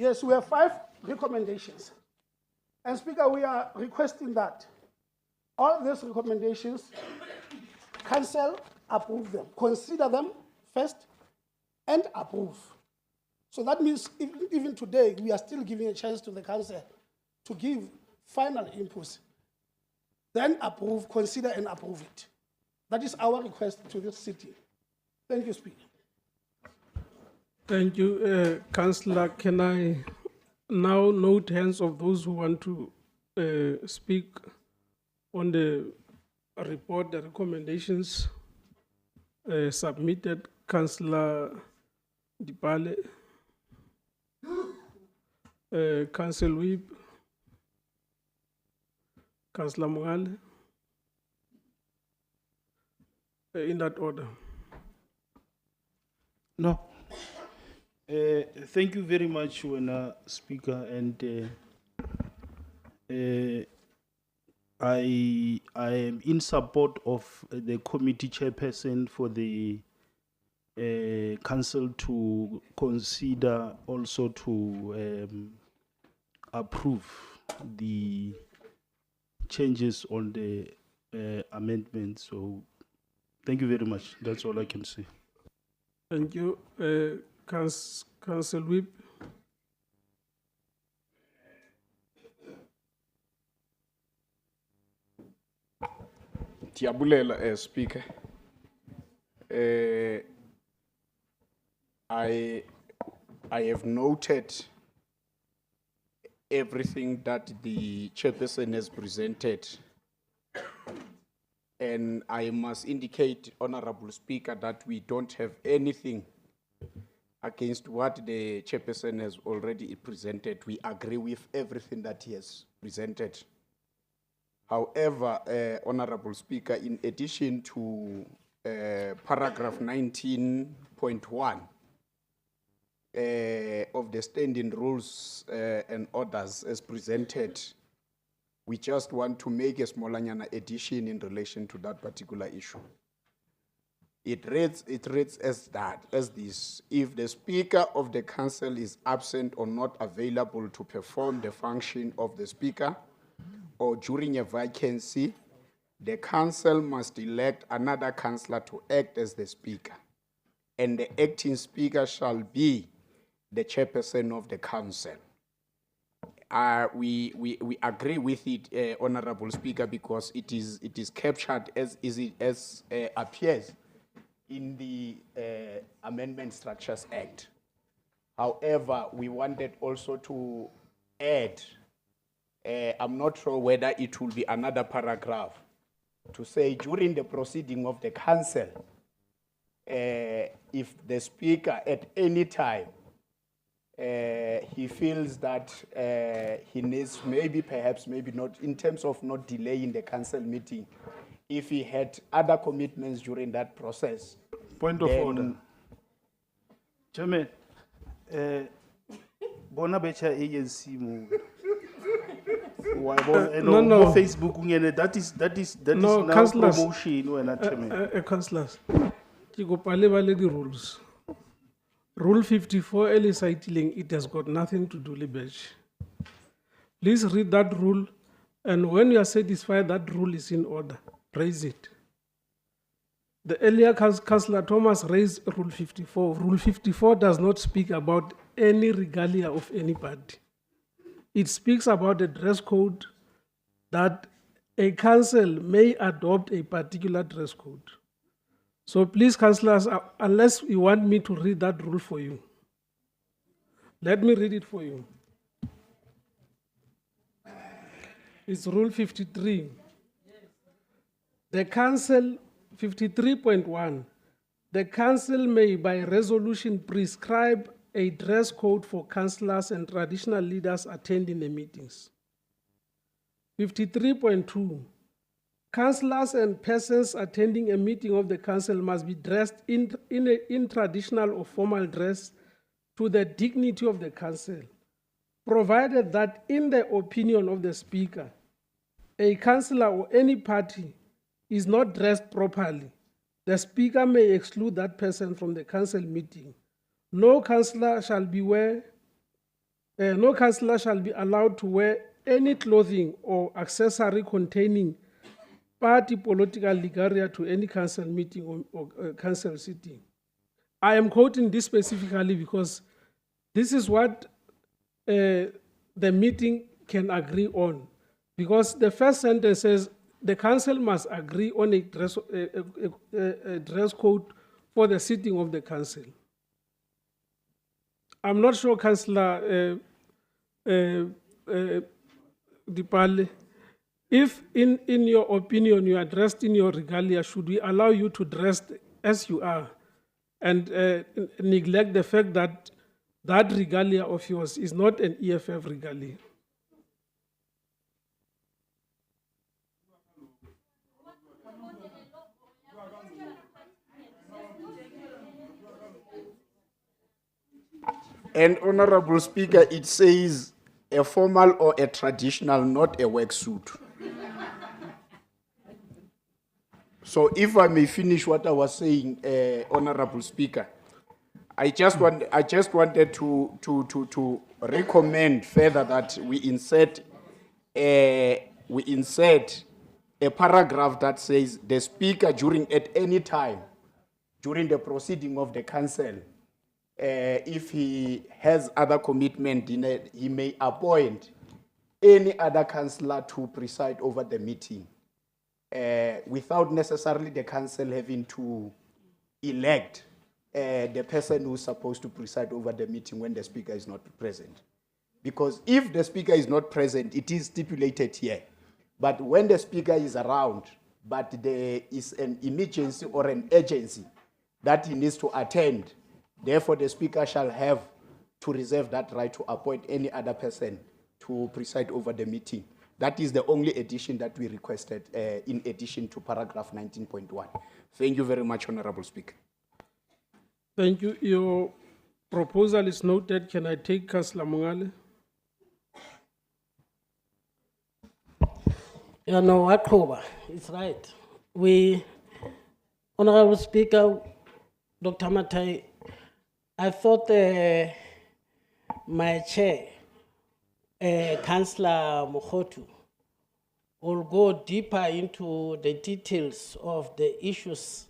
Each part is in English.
Yes, we have 5 recommendations. And Speaker, we are requesting that all these recommendations, Council approve them, consider them first and approve. So that means even today, we are still giving a chance to the Council to give final inputs. Then approve, consider and approve it. That is our request to this city. Thank you, Speaker. Thank you, Councillor. Can I now note hands of those who want to speak on the report, the recommendations submitted? Councillor Dipale, Council Whip, Councillor Mogale, in that order. No. Thank you very much, Speaker, and I am in support of the committee chairperson for the council to consider also to approve the changes on the amendment. So thank you very much. That's all I can say. Thank you. Council Whip. Tiabulela, Speaker. I have noted everything that the chairperson has presented, and I must indicate, Honorable Speaker, that we don't have anything against what the chairperson has already presented. We agree with everything that he has presented. However, Honorable Speaker, in addition to paragraph 19.1 of the standing rules and orders as presented, we just want to make a small addition in relation to that particular issue. It reads as this: if the Speaker of the Council is absent or not available to perform the function of the Speaker, or during a vacancy, the Council must elect another councillor to act as the Speaker, and the acting Speaker shall be the chairperson of the Council. We agree with it, Honorable Speaker, because it is captured as appears in the Amendment Structures Act. However, we wanted also to add, I'm not sure whether it will be another paragraph, to say during the proceeding of the Council, if the Speaker at any time he feels that he needs, maybe not, in terms of not delaying the council meeting, if he had other commitments during that process. Point of order. Chairman, bona becha agency move. No. Facebook, that is No, now councillors. promotion when Chairman. Councillors, ke kopa le bale di rules. Rule 54, early cycling, it has got nothing to do with badge. Please read that rule, and when you are satisfied that rule is in order, raise it. The earlier Councillor Thomas raised Rule 54. Rule 54 does not speak about any regalia of anybody. It speaks about the dress code, that a council may adopt a particular dress code. So please, councillors, unless you want me to read that rule for you, let me read it for you. It's Rule 53. The council, 53.1, the council may by resolution prescribe a dress code for councillors and traditional leaders attending the meetings. 53.2, councillors and persons attending a meeting of the council must be dressed in traditional or formal dress to the dignity of the council, provided that in the opinion of the speaker, a councillor or any party is not dressed properly, the speaker may exclude that person from the council meeting. No councillor shall be wear No councillor shall be allowed to wear any clothing or accessory containing party political regalia to any council meeting or council sitting. I am quoting this specifically because this is what the meeting can agree on. Because the first sentence says the council must agree on a dress code for the sitting of the council. I'm not sure, Councillor Dipale, if in your opinion you are dressed in your regalia, should we allow you to dress as you are and neglect the fact that that regalia of yours is not an EFF regalia? And Honorable Speaker, it says a formal or a traditional, not a work suit. So if I may finish what I was saying, Honorable Speaker, I just wanted to recommend further that we insert a paragraph that says the Speaker at any time during the proceeding of the council, if he has other commitment, he may appoint any other councillor to preside over the meeting, without necessarily the council having to elect the person who's supposed to preside over the meeting when the Speaker is not present. Because if the Speaker is not present, it is stipulated here. But when the Speaker is around, but there is an emergency or an urgency that he needs to attend, therefore the Speaker shall have to reserve that right to appoint any other person to preside over the meeting. That is the only addition that we requested in addition to paragraph 19.1. Thank you very much, Honorable Speaker. Thank you. Your proposal is noted. Can I take Councillor Mongale? You know, October, it's right. Honorable Speaker, Dr. Matai, I thought my chair, Councillor Mohotu, will go deeper into the details of the issues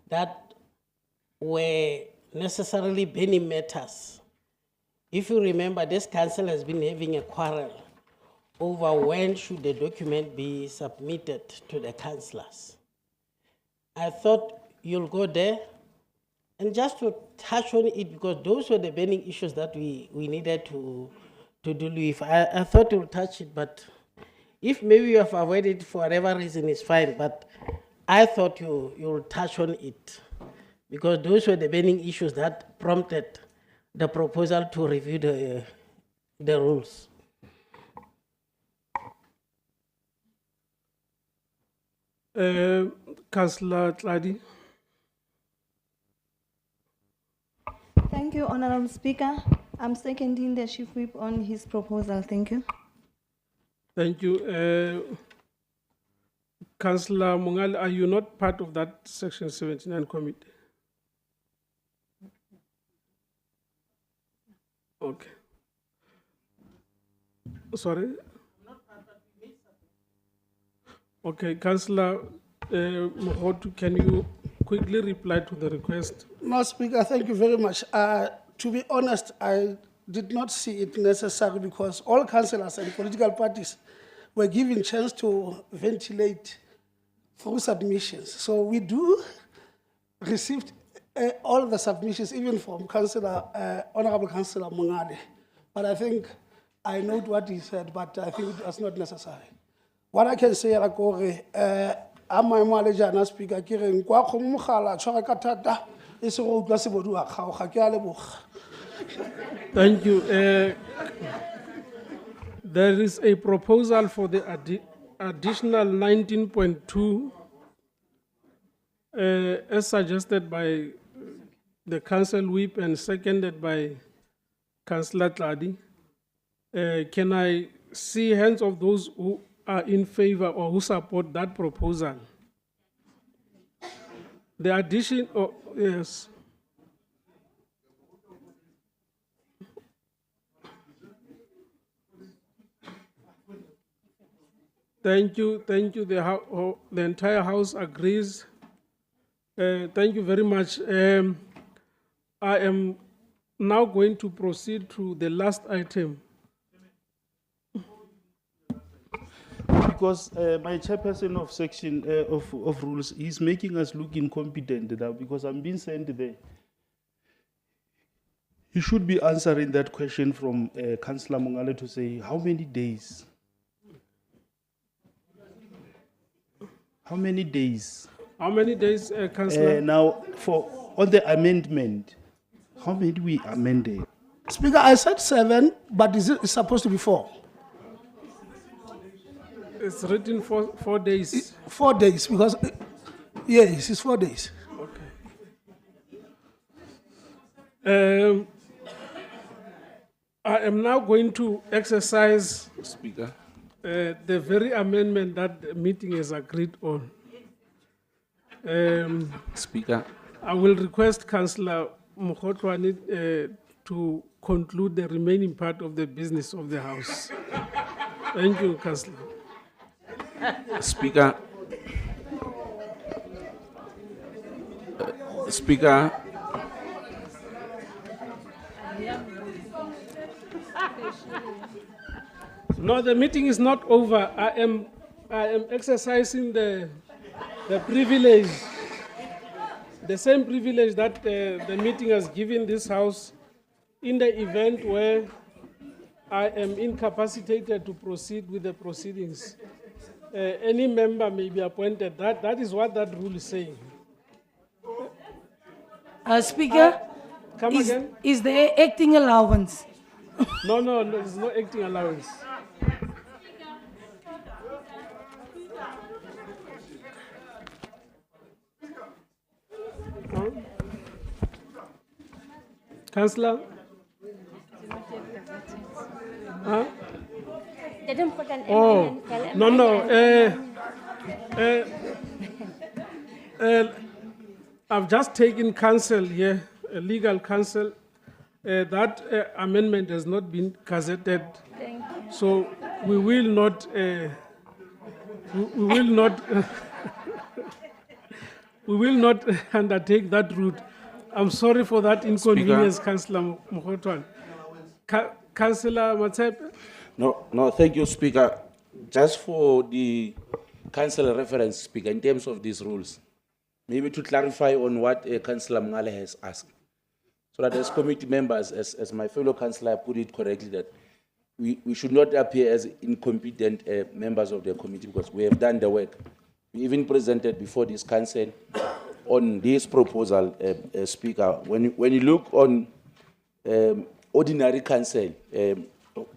that were necessarily burning matters. If you remember, this council has been having a quarrel over when should the document be submitted to the councillors. I thought you'll go there and just to touch on it, because those were the burning issues that we needed to deal with. I thought you'll touch it, but if maybe you have avoided it for whatever reason, it's fine, but I thought you'll touch on it, because those were the burning issues that prompted the proposal to review the rules. Councillor Tladi. Thank you, Honorable Speaker. I'm seconding the Chief Whip on his proposal. Thank you. Thank you. Councillor Mongale, are you not part of that Section 79 committee? Okay. Sorry? Okay, Councillor Mohotu, can you quickly reply to the request? No, Speaker, thank you very much. To be honest, I did not see it necessary because all councillors and political parties were given chance to ventilate through submissions. So we do received all the submissions, even from Honorable Councillor Mongale. But I think I note what he said, but I think it was not necessary. What I can say, I'm my manager and Speaker, Thank you. There is a proposal for the additional 19.2 as suggested by the Council Whip and seconded by Councillor Tladi. Can I see hands of those who are in favor or who support that proposal? The addition, oh, yes. Thank you. The entire house agrees. Thank you very much. I am now going to proceed to the last item. Because my chairperson of section of rules is making us look incompetent now because I'm being sent there. He should be answering that question from Councillor Mongale to say how many days? How many days? How many days, Councillor? Now, on the amendment, how many we amended? Speaker, I said 7, but it's supposed to be 4. It's written for 4 days. 4 days, because, yes, it's 4 days. I am now going to exercise Speaker. the very amendment that the meeting has agreed on. Speaker. I will request Councillor Mokgotwane to conclude the remaining part of the business of the House. Thank you, Councillor. Speaker. Speaker. No, the meeting is not over. I am exercising the privilege, the same privilege that the meeting has given this House in the event where I am incapacitated to proceed with the proceedings. Any member may be appointed. That is what that rule is saying. Speaker, Come again? is there acting allowance? No, there's no acting allowance. Huh? Councillor? Huh? Oh, no. I've just taken counsel here, legal counsel. That amendment has not been gazetted. Thank you. So we will not, we will not, we will not undertake that route. I'm sorry for that inconvenience, Councillor Mokgotwane. Councillor Malepa? No, thank you, Speaker. Just for the council reference, Speaker, in terms of these rules, maybe to clarify on what Councillor Mongale has asked. So that as committee members, as my fellow councillor put it correctly, that we should not appear as incompetent members of the committee because we have done the work. We even presented before this council on this proposal, Speaker. When you look on ordinary council,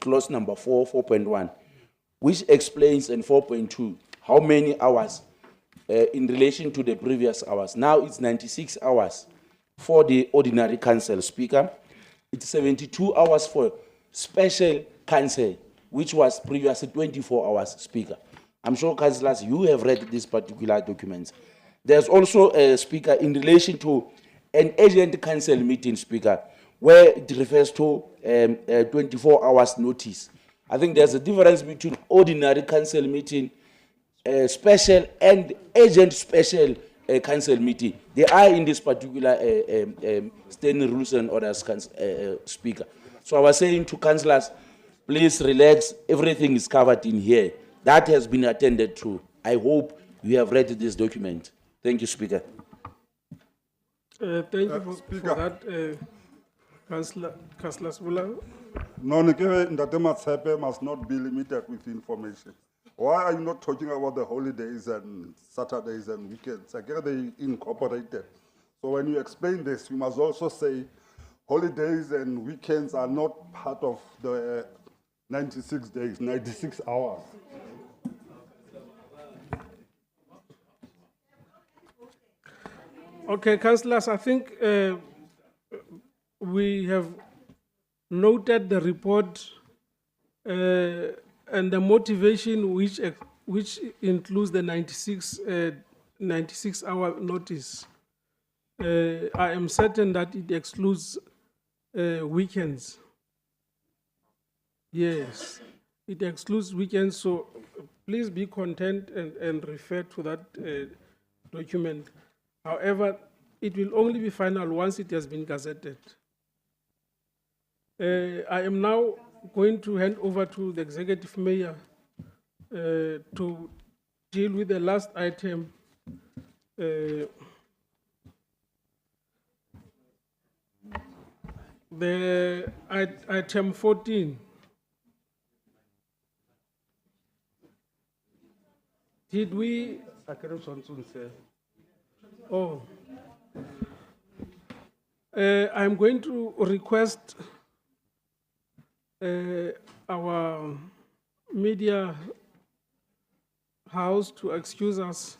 clause number 4.1, which explains in 4.2 how many hours in relation to the previous hours. Now it's 96 hours for the ordinary council, Speaker. It's 72 hours for special council, which was previously 24 hours, Speaker. I'm sure, councillors, you have read this particular document. There's also a Speaker in relation to an urgent council meeting, Speaker, where it refers to 24 hours notice. I think there's a difference between ordinary council meeting, special and urgent special council meeting. They are in this particular standing rules and orders, Speaker. So I was saying to councillors, please relax, everything is covered in here. That has been attended to. I hope you have read this document. Thank you, Speaker. Thank you for that, Councillor Sbula. No, Ndate Malepa must not be limited with information. Why are you not talking about the holidays and Saturdays and weekends? I get they incorporated. So when you explain this, you must also say holidays and weekends are not part of the 96 days, 96 hours. Okay, councillors, I think we have noted the report and the motivation which includes the 96-hour notice. I am certain that it excludes weekends. Yes, It excludes weekends, so please be content and refer to that document. However, it will only be final once it has been gazetted. I am now going to hand over to the executive mayor to deal with the last item. The item 14. Did we? Oh. I'm going to request our media house to excuse us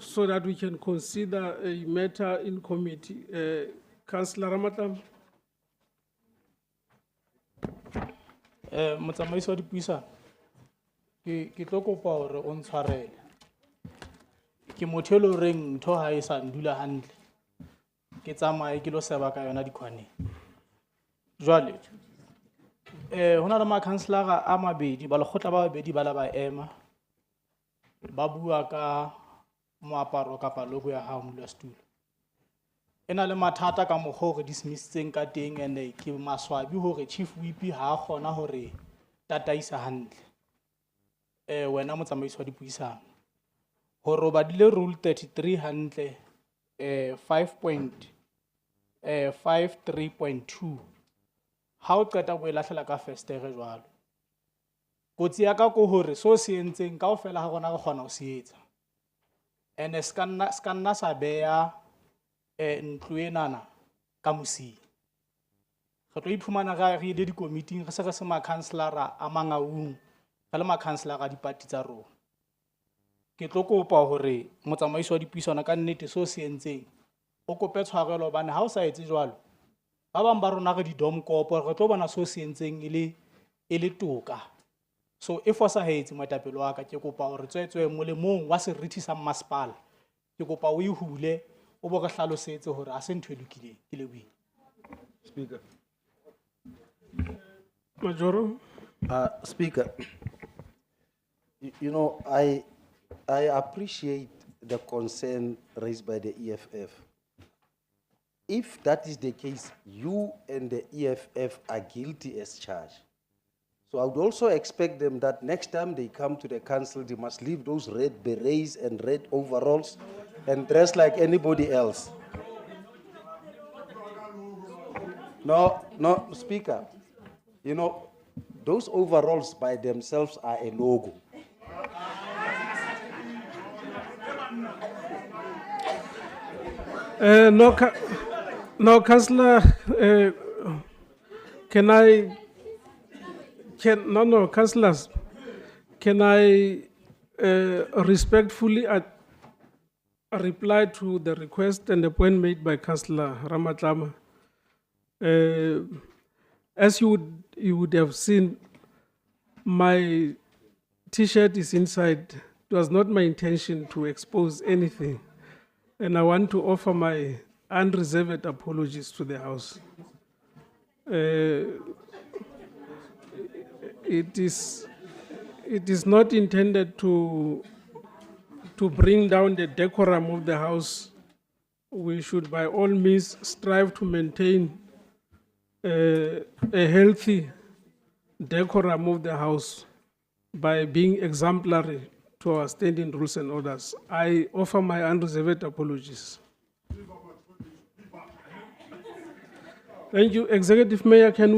so that we can consider a matter in committee. Councillor Ramatam. Motsamaisi wa dipuisano, ke tlo kopa hore o ntshwarele. Ke motho e le horeng ntho ha e sa ndula hantle. Ke tsamaye ke lo seba ka yona dikhwaneng. Jwale hona le makhanselara a mabedi ba lekgotla ba babedi ba la ba ema ba bua ka moaparo kapa logo ya hao modulasetulo. Ena le mathata ka mokgwa hore dismissitseng ka teng ene ke maswabi hore chief whip ha kgona hore tataisa hantle. Wena motsamaisi wa dipuisano hore ba dile rule 33 hantle 5.3.2 ha o qeta go elahlela ka festere jwalo. Kotsi ya ka ko hore so se entseng kaofela ha rona re kgona ho se etsa. Ene scanna sa beya ntlo enana ka mosing. Re tlo iphumana re ile di-committing re se re se makhanselara a Mangaung re le makhanselara a dipati tsa rona. Ke tlo kopa hore motsamaisi wa dipuisano ka nnete so se entseng o kope tshwarelo hobane ha o sa etse jwalo ba bang ba rona re di-dom kopo re tlo bona so se entseng e le toka. So e fosahetse moetapele wa ka ke kopa hore tswetswe molemong wa serithi sa masepala ke kopa o ihule o bo re hlalosetse hore a se ntho e lokileng ke lebohile. Speaker. Majoro. Speaker, you know, I appreciate the concern raised by the EFF. If that is the case, you and the EFF are guilty as charged. So I would also expect them that next time they come to the council, they must leave those red berets and red overalls and dress like anybody else. No, Speaker, you know, those overalls by themselves are a logo. No, Councillor, Councillors, can I respectfully reply to the request and the point made by Councillor Ramatlama? As you would have seen, my T-shirt is inside. It was not my intention to expose anything. And I want to offer my unreserved apologies to the House. It is not intended to bring down the decorum of the House. We should by all means strive to maintain a healthy decorum of the House by being exemplary to our standing rules and orders. I offer my unreserved apologies. Thank you. Executive Mayor, can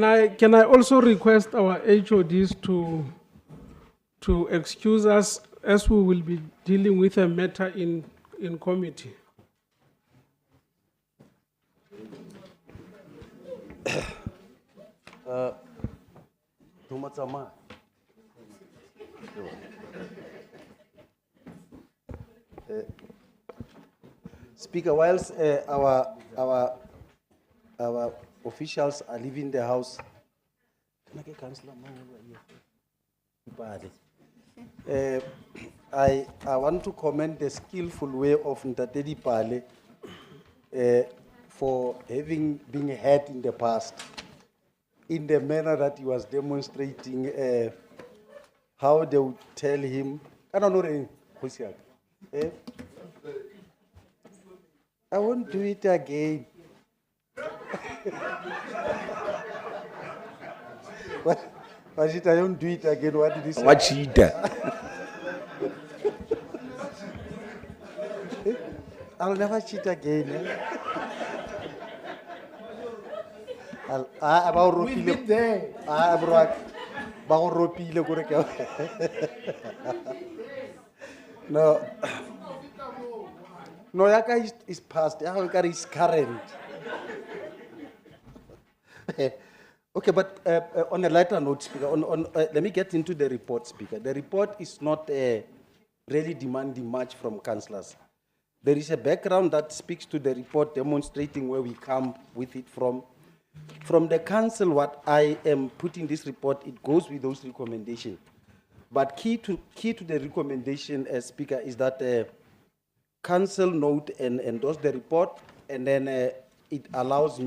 I also request our HODs to excuse us as we will be dealing with a matter in committee? Speaker, whilst our officials are leaving the house, I want to commend the skillful way of Ntatedi Pale for having been heard in the past. in the manner that he was demonstrating, how they would tell him, I don't know, I won't do it again. What? Majid, I won't do it again. What did he say? What cheater? I'll never cheat again. We've been there. No. No, Yaka is past. Yaka is current. Okay, but on a lighter note, Speaker, let me get into the report, Speaker. The report is not really demanding much from councillors. There is a background that speaks to the report demonstrating where we come with it from. From the council, what I am putting this report, it goes with those recommendations. But key to the recommendation, Speaker, is that council note and endorse the report, and then it allows me